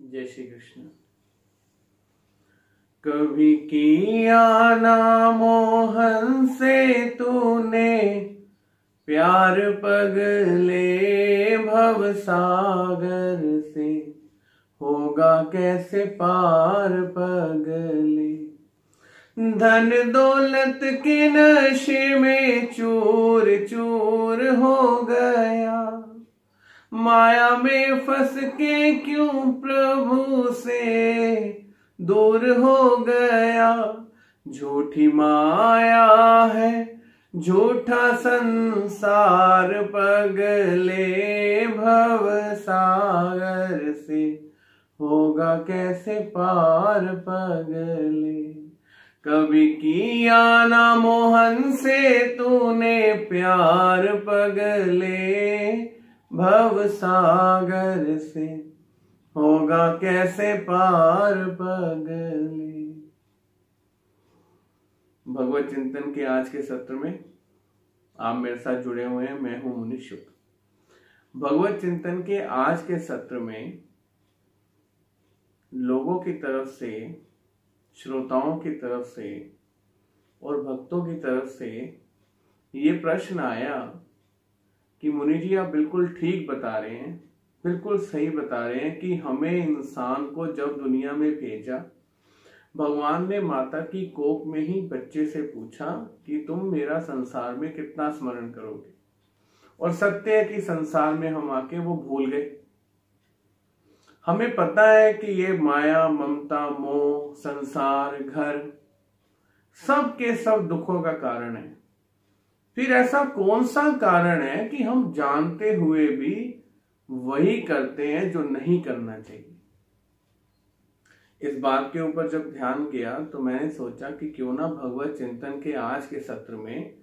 जय श्री कृष्ण। कभी किया ना मोहन से तूने प्यार, पगले भव सागर से होगा कैसे पार पगले। धन दौलत के नशे में चूर चूर हो गया, माया में फंस के क्यों प्रभु से दूर हो गया। झूठी माया है झूठा संसार, पगले भव सागर से होगा कैसे पार पगले। कभी किया ना मोहन से तूने प्यार, पगले भव सागर से होगा कैसे पार पगले। भगवत चिंतन के आज के सत्र में आप मेरे साथ जुड़े हुए हैं। मैं हूं मुनि शुक्ल। भगवत चिंतन के आज के सत्र में लोगों की तरफ से, श्रोताओं की तरफ से और भक्तों की तरफ से ये प्रश्न आया कि मुनि जी आप बिल्कुल ठीक बता रहे हैं, बिल्कुल सही बता रहे हैं कि हमें इंसान को जब दुनिया में भेजा, भगवान ने माता की कोख में ही बच्चे से पूछा कि तुम मेरा संसार में कितना स्मरण करोगे। और सत्य है कि संसार में हम आके वो भूल गए। हमें पता है कि ये माया, ममता, मोह, संसार, घर सब के सब दुखों का कारण है। फिर ऐसा कौन सा कारण है कि हम जानते हुए भी वही करते हैं जो नहीं करना चाहिए। इस बात के ऊपर जब ध्यान किया तो मैंने सोचा कि क्यों ना भगवत चिंतन के आज के सत्र में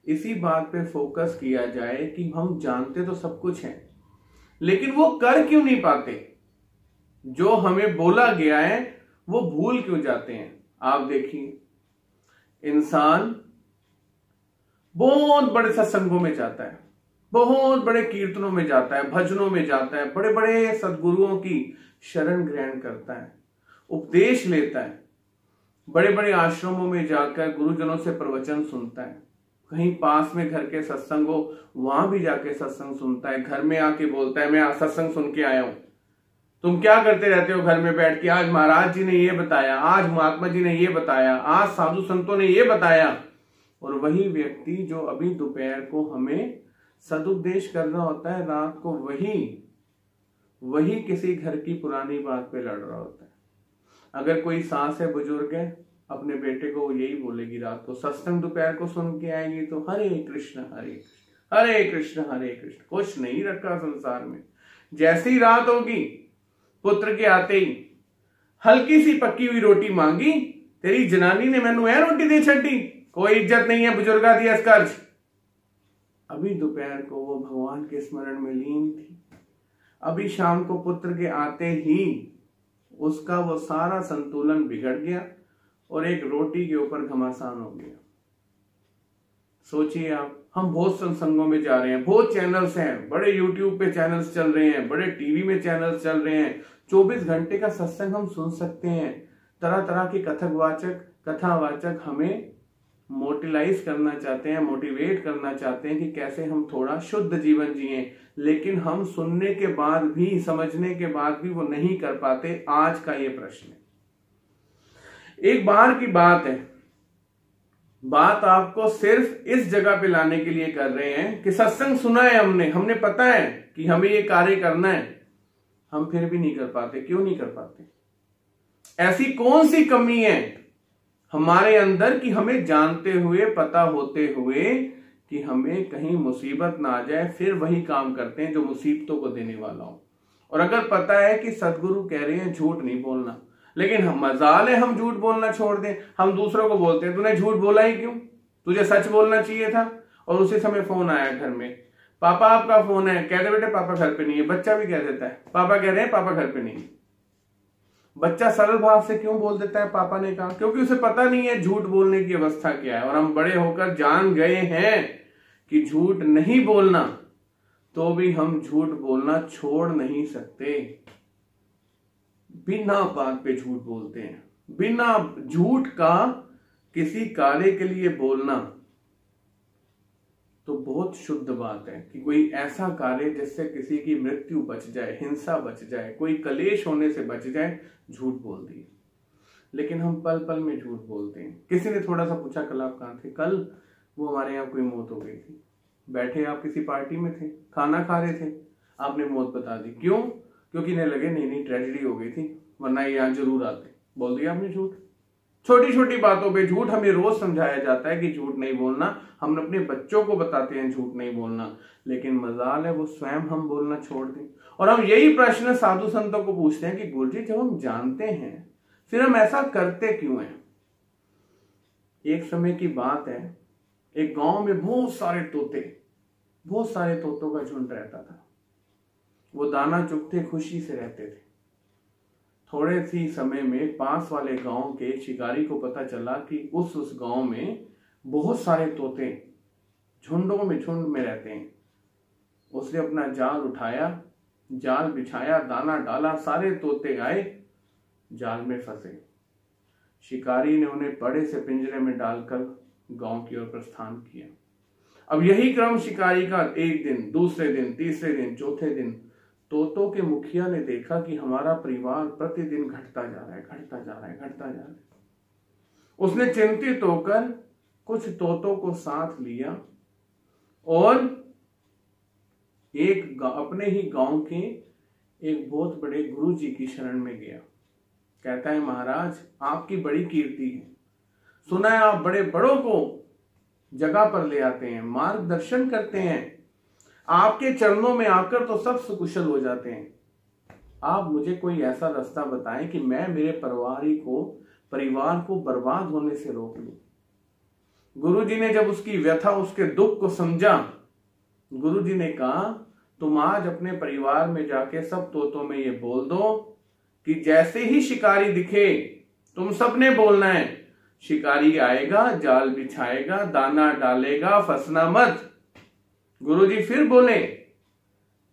इसी बात पे फोकस किया जाए कि हम जानते तो सब कुछ है, लेकिन वो कर क्यों नहीं पाते। जो हमें बोला गया है वो भूल क्यों जाते हैं। आप देखिए, इंसान बहुत बड़े सत्संगों में जाता है, बहुत बड़े कीर्तनों में जाता है, भजनों में जाता है, बड़े बड़े सद्गुरुओं की शरण ग्रहण करता है, उपदेश लेता है, बड़े बड़े आश्रमों में जाकर गुरुजनों से प्रवचन सुनता है, कहीं पास में घर के सत्संग हो वहां भी जाके सत्संग सुनता है, घर में आके बोलता है मैं आज सत्संग सुन के आया हूं। तुम क्या करते रहते हो घर में बैठ के? आज महाराज जी ने ये बताया, आज महात्मा जी ने ये बताया, आज साधु संतों ने ये बताया। और वही व्यक्ति जो अभी दोपहर को हमें सदुपदेश करना होता है, रात को वही किसी घर की पुरानी बात पे लड़ रहा होता है। अगर कोई सास है, बुजुर्ग है, अपने बेटे को वो यही बोलेगी रात को, सत्संग दोपहर को सुन के आएगी तो हरे कृष्ण हरे कृष्ण हरे कृष्ण हरे कृष्ण। कुछ नहीं रखा संसार में। जैसी रात होगी, पुत्र के आते ही हल्की सी पक्की हुई रोटी मांगी, तेरी जनानी ने मैनू है रोटी दे छड़ी, कोई इज्जत नहीं है, बुजुर्गा दिया कर्ज। अभी दोपहर को वो भगवान के स्मरण में लीन थी, अभी शाम को पुत्र के आते ही उसका वो सारा संतुलन बिगड़ गया और एक रोटी के ऊपर घमासान हो गया। सोचिए आप, हम बहुत सत्संगों में जा रहे हैं, बहुत चैनल्स हैं, बड़े यूट्यूब पे चैनल्स चल रहे हैं, बड़े टीवी में चैनल्स चल रहे हैं, 24 घंटे का सत्संग हम सुन सकते हैं। तरह तरह के कथकवाचक, कथावाचक हमें मोटिलाइज करना चाहते हैं, मोटिवेट करना चाहते हैं कि कैसे हम थोड़ा शुद्ध जीवन जिएं, लेकिन हम सुनने के बाद भी, समझने के बाद भी वो नहीं कर पाते। आज का ये प्रश्न है। एक बार की बात है, बात आपको सिर्फ इस जगह पे लाने के लिए कर रहे हैं कि सत्संग सुना है हमने पता है कि हमें ये कार्य करना है, हम फिर भी नहीं कर पाते। क्यों नहीं कर पाते? ऐसी कौन सी कमी है हमारे अंदर कि हमें जानते हुए, पता होते हुए कि हमें कहीं मुसीबत ना आ जाए, फिर वही काम करते हैं जो मुसीबतों को देने वाला हो। और अगर पता है कि सदगुरु कह रहे हैं झूठ नहीं बोलना, लेकिन हम मजाल है हम झूठ बोलना छोड़ दें। हम दूसरों को बोलते हैं तूने झूठ बोला ही क्यों, तुझे सच बोलना चाहिए था। और उसी समय फोन आया घर में, पापा आपका फोन है, कह दे बेटे पापा घर पे नहीं है। बच्चा भी कह देता है पापा कह रहे हैं पापा घर पे नहीं है। बच्चा सरल भाव से क्यों बोल देता है पापा ने कहा? क्योंकि उसे पता नहीं है झूठ बोलने की अवस्था क्या है। और हम बड़े होकर जान गए हैं कि झूठ नहीं बोलना, तो भी हम झूठ बोलना छोड़ नहीं सकते। बिना बात पे झूठ बोलते हैं। बिना झूठ का किसी कार्य के लिए बोलना तो बहुत शुद्ध बात है कि कोई ऐसा कार्य जिससे किसी की मृत्यु बच जाए, हिंसा बच जाए, कोई कलेश होने से बच जाए, झूठ बोल दिए। लेकिन हम पल पल में झूठ बोलते हैं। किसी ने थोड़ा सा पूछा कल आप कहाँ थे? कल वो हमारे यहाँ कोई मौत हो गई थी। बैठे आप किसी पार्टी में थे, खाना खा रहे थे, आपने मौत बता दी। क्यों? क्योंकि इन्हें लगे नहीं ट्रेजेडी हो गई थी, वरना ये यहाँ जरूर आते। बोल दिया आपने झूठ। छोटी छोटी बातों पे झूठ। हमें रोज समझाया जाता है कि झूठ नहीं बोलना, हम अपने बच्चों को बताते हैं झूठ नहीं बोलना, लेकिन मजाल है वो स्वयं हम बोलना छोड़ दें। और हम यही प्रश्न साधु संतों को पूछते हैं कि गुरुजी जब हम जानते हैं फिर हम ऐसा करते क्यों हैं? एक समय की बात है, एक गांव में बहुत सारे तोतों का झुंड रहता था। वो दाना चुगते खुशी से रहते थे। थोड़े सी समय में पास वाले गांव के शिकारी को पता चला कि उस गांव में बहुत सारे तोते झुंड में रहते हैं। उसने अपना जाल उठाया, जाल बिछाया, दाना डाला, सारे तोते आए, जाल में फंसे। शिकारी ने उन्हें बड़े से पिंजरे में डालकर गांव की ओर प्रस्थान किया। अब यही क्रम शिकारी का एक दिन, दूसरे दिन, तीसरे दिन, चौथे दिन तोतों के मुखिया ने देखा कि हमारा परिवार प्रतिदिन घटता जा रहा है। उसने चिंतित होकर कुछ तोतों को साथ लिया और अपने ही गांव के एक बहुत बड़े गुरु जी की शरण में गया। कहता है, महाराज आपकी बड़ी कीर्ति है, सुना है आप बड़े बड़ों को जगह पर ले आते हैं, मार्गदर्शन करते हैं, आपके चरणों में आकर तो सब सुकुशल हो जाते हैं। आप मुझे कोई ऐसा रास्ता बताएं कि मैं मेरे परिवार को बर्बाद होने से रोक लूं। गुरुजी ने जब उसकी व्यथा, उसके दुख को समझा, गुरुजी ने कहा तुम आज अपने परिवार में जाके सब तोतों में ये बोल दो कि जैसे ही शिकारी दिखे तुम सबने बोलना है, शिकारी आएगा, जाल बिछाएगा, दाना डालेगा, फंसना मत। गुरुजी फिर बोले,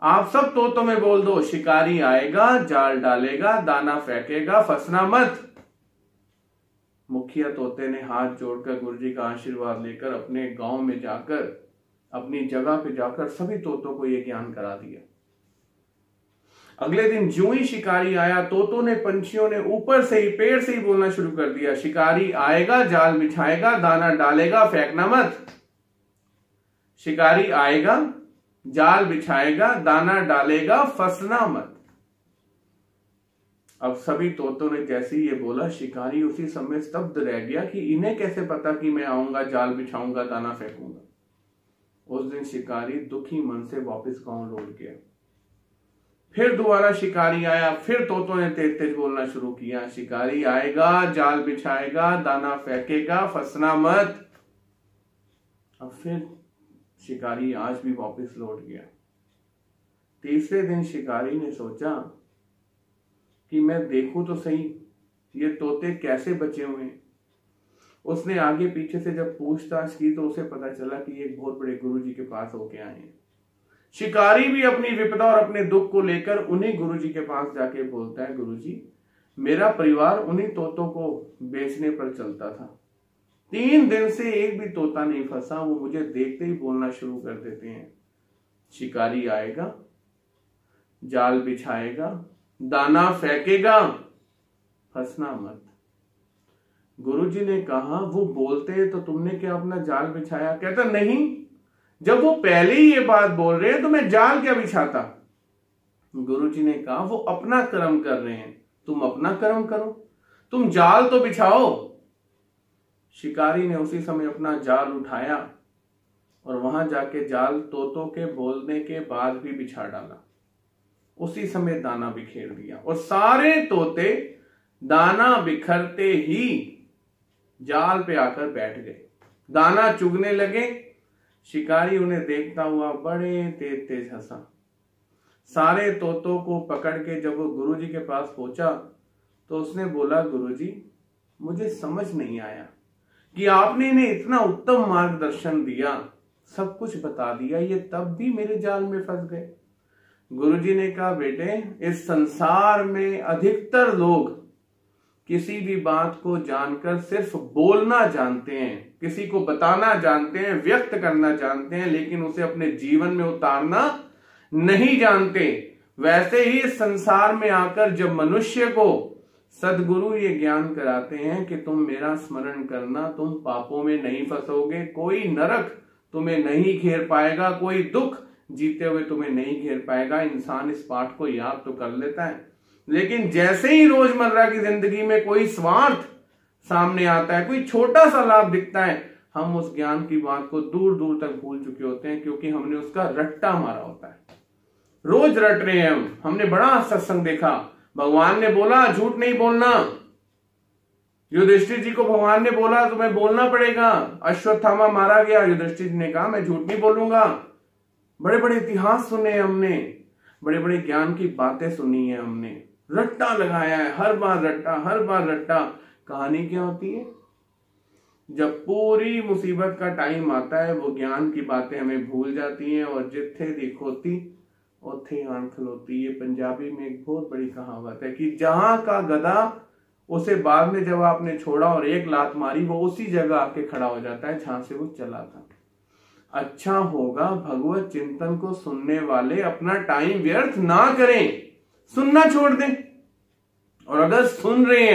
आप सब तोतों में बोल दो, शिकारी आएगा, जाल डालेगा, दाना फेंकेगा, फंसना मत। मुखिया तोते ने हाथ जोड़कर गुरुजी का आशीर्वाद लेकर अपने गांव में जाकर, अपनी जगह पे जाकर सभी तोतों को यह ज्ञान करा दिया। अगले दिन ज्यों ही शिकारी आया, तोतों ने, पंछियों ने ऊपर से ही, पेड़ से ही बोलना शुरू कर दिया, शिकारी आएगा, जाल बिछाएगा, दाना डालेगा, फेंकना मत। शिकारी आएगा, जाल बिछाएगा, दाना डालेगा, फंसना मत। अब सभी तोतों ने जैसे ही ये बोला, शिकारी उसी समय स्तब्ध रह गया कि इन्हें कैसे पता कि मैं आऊंगा, जाल बिछाऊंगा, दाना फेंकूंगा। उस दिन शिकारी दुखी मन से वापस गांव लौट गया। फिर दोबारा शिकारी आया, फिर तोतों ने तेज तेज बोलना शुरू किया, शिकारी आएगा, जाल बिछाएगा, दाना फेंकेगा, फंसना मत। अब फिर शिकारी आज भी वापस लौट गया। तीसरे दिन शिकारी ने सोचा कि मैं देखूं तो सही ये तोते कैसे बचे हुए हैं। उसने आगे पीछे से जब पूछताछ की तो उसे पता चला कि एक बहुत बड़े गुरुजी के पास होके आए हैं। शिकारी भी अपनी विपदा और अपने दुख को लेकर उन्हीं गुरुजी के पास जाके बोलता है, गुरुजी मेरा परिवार उन्हीं तोतों को बेचने पर चलता था, 3 दिन से एक भी तोता नहीं फंसा, वो मुझे देखते ही बोलना शुरू कर देते हैं, शिकारी आएगा, जाल बिछाएगा, दाना फेंकेगा, फंसना मत। गुरुजी ने कहा, वो बोलते तो तुमने क्या अपना जाल बिछाया? कहता नहीं, जब वो पहले ही ये बात बोल रहे हैं तो मैं जाल क्या बिछाता। गुरुजी ने कहा, वो अपना कर्म कर रहे हैं, तुम अपना कर्म करो, तुम जाल तो बिछाओ। शिकारी ने उसी समय अपना जाल उठाया और वहां जाके जाल तोतों के बोलने के बाद भी बिछा डाला। उसी समय दाना बिखेर दिया और सारे तोते दाना बिखरते ही जाल पे आकर बैठ गए, दाना चुगने लगे। शिकारी उन्हें देखता हुआ बड़े तेज तेज हंसा। सारे तोतों को पकड़ के जब वो गुरुजी के पास पहुंचा तो उसने बोला, गुरुजी मुझे समझ नहीं आया कि आपने इन्हें इतना उत्तम मार्गदर्शन दिया, सब कुछ बता दिया, ये तब भी मेरे जाल में फंस गए। गुरुजी ने कहा, बेटे इस संसार में अधिकतर लोग किसी भी बात को जानकर सिर्फ बोलना जानते हैं, किसी को बताना जानते हैं, व्यक्त करना जानते हैं, लेकिन उसे अपने जीवन में उतारना नहीं जानते। वैसे ही इस संसार में आकर जब मनुष्य को सदगुरु ये ज्ञान कराते हैं कि तुम मेरा स्मरण करना, तुम पापों में नहीं फंसोगे, कोई नरक तुम्हें नहीं घेर पाएगा, कोई दुख जीते हुए तुम्हें नहीं घेर पाएगा, इंसान इस पाठ को याद तो कर लेता है, लेकिन जैसे ही रोजमर्रा की जिंदगी में कोई स्वार्थ सामने आता है, कोई छोटा सा लाभ दिखता है, हम उस ज्ञान की बात को दूर दूर तक भूल चुके होते हैं, क्योंकि हमने उसका रट्टा मारा होता है। रोज रट रहे हैं हमने बड़ा सत्संग देखा, भगवान ने बोला झूठ नहीं बोलना, युधिष्ठिर जी को भगवान ने बोला तुम्हें बोलना पड़ेगा, अश्वत्थामा मारा गया, युधिष्ठिर जी ने कहा मैं झूठ नहीं बोलूंगा। बड़े बड़े इतिहास सुने हमने, बड़े बड़े ज्ञान की बातें सुनी है हमने, रट्टा लगाया है, हर बार रट्टा, हर बार रट्टा। कहानी क्या होती है, जब पूरी मुसीबत का टाइम आता है वो ज्ञान की बातें हमें भूल जाती हैं, और जिथे दिखोती उथे आन खलोती। ये पंजाबी में एक बहुत बड़ी कहावत है कि जहां का गधा उसे बाद में जब आपने छोड़ा और एक लात मारी, वो उसी जगह आके खड़ा हो जाता है जहां से वो चला था। अच्छा होगा भगवत चिंतन को सुनने वाले अपना टाइम व्यर्थ ना करें, सुनना छोड़ दें, और अगर सुन रहे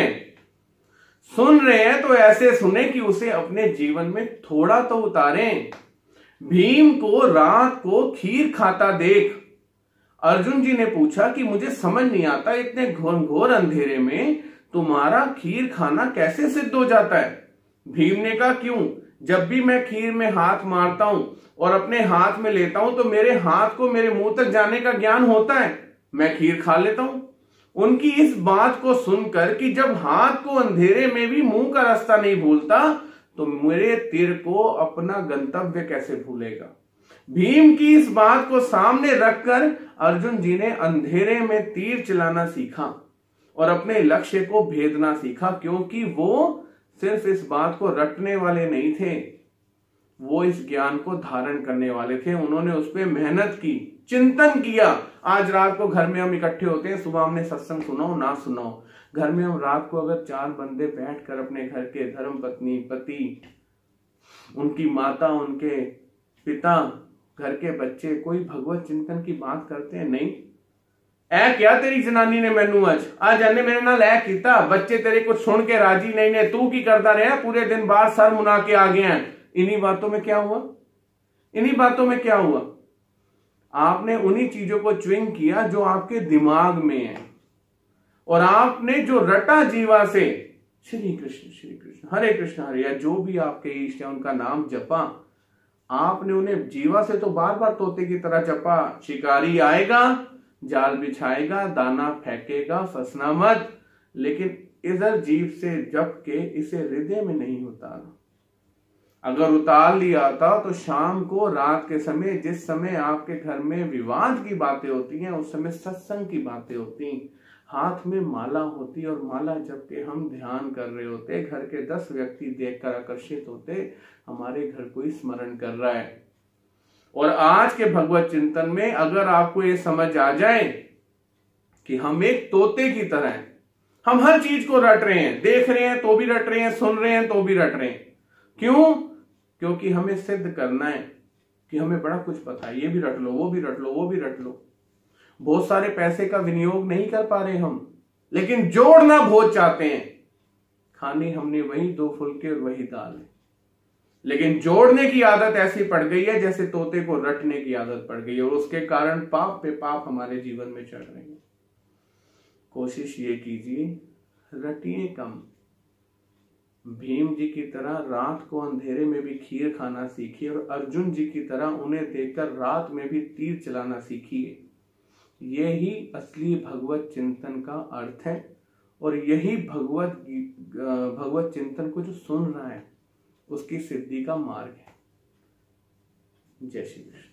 हैं तो ऐसे सुने कि उसे अपने जीवन में थोड़ा तो उतारें। भीम को रात को खीर खाता देख अर्जुन जी ने पूछा कि मुझे समझ नहीं आता, इतने घोर अंधेरे में तुम्हारा खीर खाना कैसे सिद्ध हो जाता है। भीम ने कहा क्यों, जब भी मैं खीर में हाथ मारता हूं और अपने हाथ में लेता हूं तो मेरे हाथ को मेरे मुंह तक जाने का ज्ञान होता है, मैं खीर खा लेता हूं। उनकी इस बात को सुनकर कि जब हाथ को अंधेरे में भी मुंह का रास्ता नहीं भूलता तो मेरे तीर को अपना गंतव्य कैसे भूलेगा। भीम की इस बात को सामने रखकर अर्जुन जी ने अंधेरे में तीर चलाना सीखा और अपने लक्ष्य को भेदना सीखा, क्योंकि वो सिर्फ इस बात को रटने वाले नहीं थे, वो इस ज्ञान को धारण करने वाले थे। उन्होंने उस पर मेहनत की, चिंतन किया। आज रात को घर में हम इकट्ठे होते हैं, सुबह हमने सत्संग सुनाओ ना सुनाओ, घर में हम रात को अगर 4 बंदे बैठकर अपने घर के धर्म पत्नी, पति, उनकी माता, उनके पिता, घर के बच्चे, कोई भगवत चिंतन की बात करते हैं? नहीं। ऐ क्या तेरी जनानी ने मैनू आज जाने मेरे नाल ऐ कीता, बच्चे तेरे कुछ सुन के राजी नहीं ने, तू की करता रहा, पूरे दिन बाहर सर मुना के आ गए हैं। इन्हीं बातों में क्या हुआ, इन्हीं बातों में क्या हुआ, आपने उन्हीं चीजों को च्विंग किया जो आपके दिमाग में है, और आपने जो रटा जीवा से श्री कृष्ण हरे कृष्ण हरे, या जो भी आपके इष्ट है उनका नाम जपा, आपने उन्हें जीवा से तो बार बार तोते की तरह जपा। शिकारी आएगा, जाल बिछाएगा, दाना फेंकेगा, फंसना मत, लेकिन इधर जीव से जप के इसे हृदय में नहीं उतारा। अगर उतार लिया था तो शाम को, रात के समय, जिस समय आपके घर में विवाद की बातें होती हैं, उस समय सत्संग की बातें होती, हाथ में माला होती, और माला जब के हम ध्यान कर रहे होते, घर के 10 व्यक्ति देखकर आकर्षित होते, हमारे घर कोई स्मरण कर रहा है। और आज के भगवत चिंतन में अगर आपको ये समझ आ जाए कि हम एक तोते की तरह हैं, हम हर चीज को रट रहे हैं, देख रहे हैं तो भी रट रहे हैं, सुन रहे हैं तो भी रट रहे हैं। क्यों? क्योंकि हमें सिद्ध करना है कि हमें बड़ा कुछ पता है, ये भी रट लो, वो भी रट लो, वो भी रट लो। बहुत सारे पैसे का विनियोग नहीं कर पा रहे हम, लेकिन जोड़ना बहुत चाहते हैं। खाने हमने वही 2 फुलके और वही दाल है, लेकिन जोड़ने की आदत ऐसी पड़ गई है जैसे तोते को रटने की आदत पड़ गई है, और उसके कारण पाप पे पाप हमारे जीवन में चढ़ रहे हैं। कोशिश ये कीजिए, रटिए कम। भीम जी की तरह रात को अंधेरे में भी खीर खाना सीखिए, और अर्जुन जी की तरह उन्हें देखकर रात में भी तीर चलाना सीखिए। यही असली भगवत चिंतन का अर्थ है, और यही भगवत चिंतन को जो सुन रहा है उसकी सिद्धि का मार्ग है। जय श्री कृष्ण।